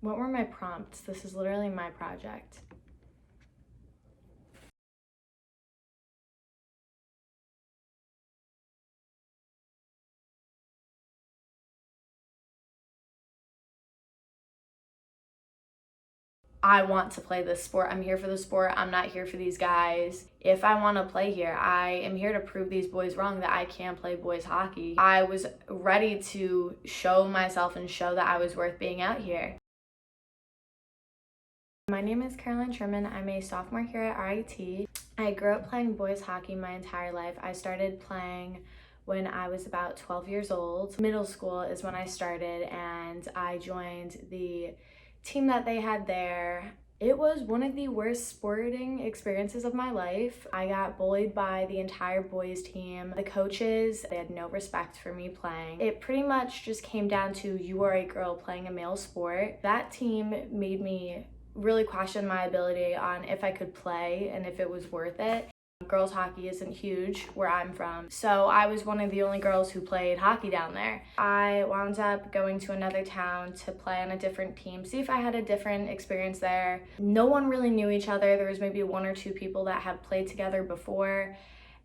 What were my prompts? This is literally my project. I want to play this sport. I'm here for the sport. I'm not here for these guys. If I want to play here, I am here to prove these boys wrong that I can play boys hockey. I was ready to show myself and show that I was worth being out here. My name is Sherman. I'm a sophomore here at RIT. I grew up playing boys hockey my entire life. I started playing when I was about 12 years old. Middle school is when I started, and I joined the team that they had there. It was one of the worst sporting experiences of my life. I got bullied by the entire boys team. The coaches, they had no respect for me playing. It pretty much just came down to, you are a girl playing a male sport. That team made me really question my ability on if I could play and if it was worth it. Girls hockey isn't huge where I'm from, so I was one of the only girls who played hockey down there. I wound up going to another town to play on a different team, see if I had a different experience there. No one really knew each other. There was maybe one or two people that had played together before,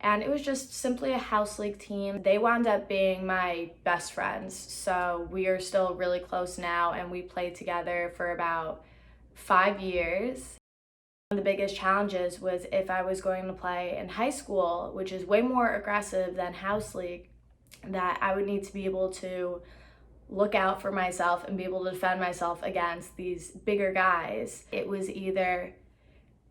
and it was just simply a house league team. They wound up being my best friends, so we are still really close now, and we played together for about 5 years. One of the biggest challenges was if I was going to play in high school, which is way more aggressive than house league, that I would need to be able to look out for myself and be able to defend myself against these bigger guys. It was either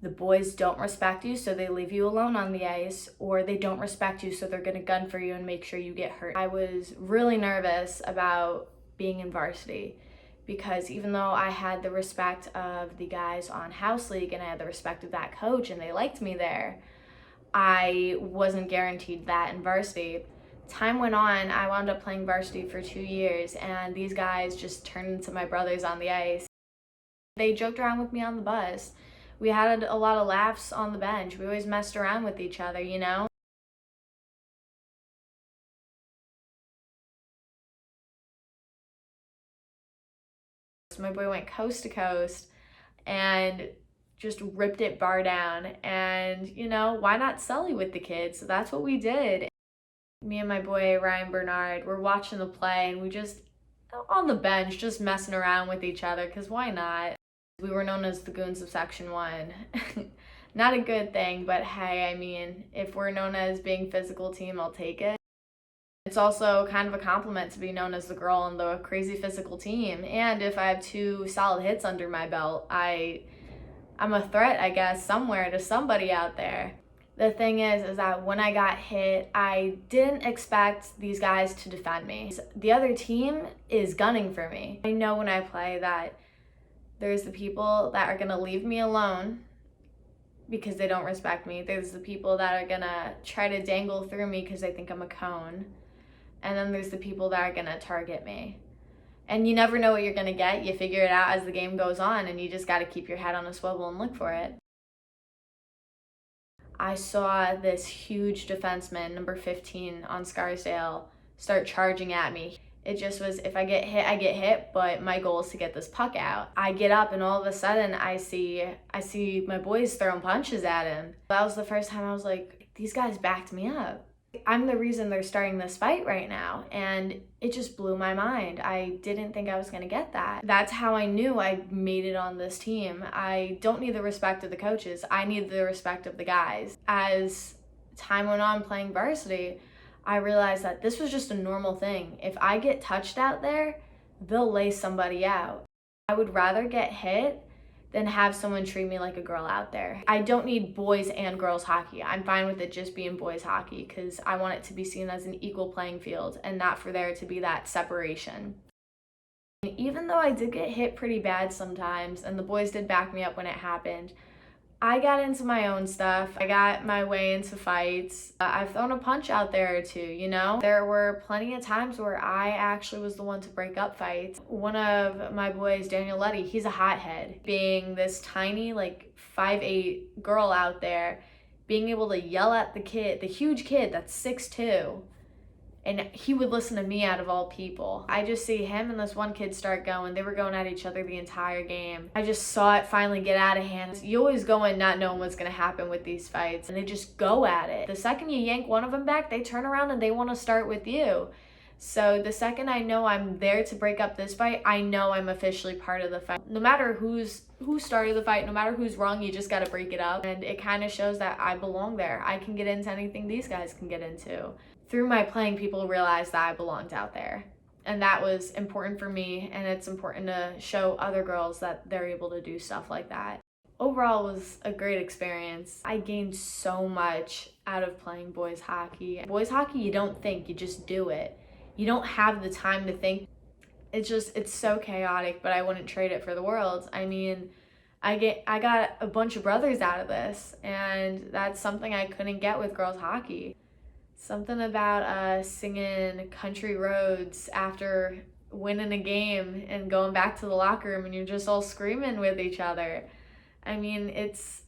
the boys don't respect you, so they leave you alone on the ice, or they don't respect you, so they're gonna gun for you and make sure you get hurt. I was really nervous about being in varsity, because even though I had the respect of the guys on house league and I had the respect of that coach and they liked me there, I wasn't guaranteed that in varsity. Time went on, I wound up playing varsity for 2 years, and these guys just turned into my brothers on the ice. They joked around with me on the bus. We had a lot of laughs on the bench. We always messed around with each other, you know? My boy went coast to coast and just ripped it bar down, and you know, why not sully with the kids? So that's what we did. Me and my boy Ryan Bernard were watching the play, and we just on the bench just messing around with each other, because why not? We were known as the goons of section 1. Not a good thing, but hey, I mean, if we're known as being physical team, I'll take it. It's also kind of a compliment to be known as the girl on the crazy physical team. And if I have 2 solid hits under my belt, I'm a threat, I guess, somewhere to somebody out there. The thing is that when I got hit, I didn't expect these guys to defend me. The other team is gunning for me. I know when I play that there's the people that are gonna leave me alone because they don't respect me. There's the people that are gonna try to dangle through me because they think I'm a cone. And then there's the people that are gonna target me. And you never know what you're gonna get. You figure it out as the game goes on, and you just gotta keep your head on a swivel and look for it. I saw this huge defenseman, number 15 on Scarsdale, start charging at me. It just was, if I get hit, I get hit, but my goal is to get this puck out. I get up, and all of a sudden I see my boys throwing punches at him. That was the first time I was like, these guys backed me up. I'm the reason they're starting this fight right now, and it just blew my mind. I didn't think I was gonna get that. That's how I knew I made it on this team. I don't need the respect of the coaches. I need the respect of the guys. As time went on playing varsity, I realized that this was just a normal thing. If I get touched out there, they'll lay somebody out. I would rather get hit than have someone treat me like a girl out there. I don't need boys and girls hockey. I'm fine with it just being boys hockey, because I want it to be seen as an equal playing field and not for there to be that separation. Even though I did get hit pretty bad sometimes, and the boys did back me up when it happened, I got into my own stuff. I got my way into fights. I've thrown a punch out there or two, you know? There were plenty of times where I actually was the one to break up fights. One of my boys, Daniel Letty, he's a hothead. Being this tiny, like 5'8" girl out there, being able to yell at the huge kid that's 6'2", And he would listen to me out of all people. I just see him and this one kid start going. They were going at each other the entire game. I just saw it finally get out of hand. You always go in not knowing what's gonna happen with these fights, and they just go at it. The second you yank one of them back, they turn around and they wanna start with you. So the second I know I'm there to break up this fight, I know I'm officially part of the fight. No matter who started the fight, no matter who's wrong, you just gotta break it up. And it kind of shows that I belong there. I can get into anything these guys can get into. Through my playing, people realized that I belonged out there. And that was important for me, and it's important to show other girls that they're able to do stuff like that. Overall, it was a great experience. I gained so much out of playing boys hockey. Boys hockey, you don't think, you just do it. You don't have the time to think. It's so chaotic, but I wouldn't trade it for the world. I mean, I got a bunch of brothers out of this, and that's something I couldn't get with girls hockey. Something about singing Country Roads after winning a game and going back to the locker room and you're just all screaming with each other. I mean, it's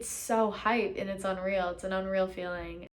so hype and it's unreal. It's an unreal feeling.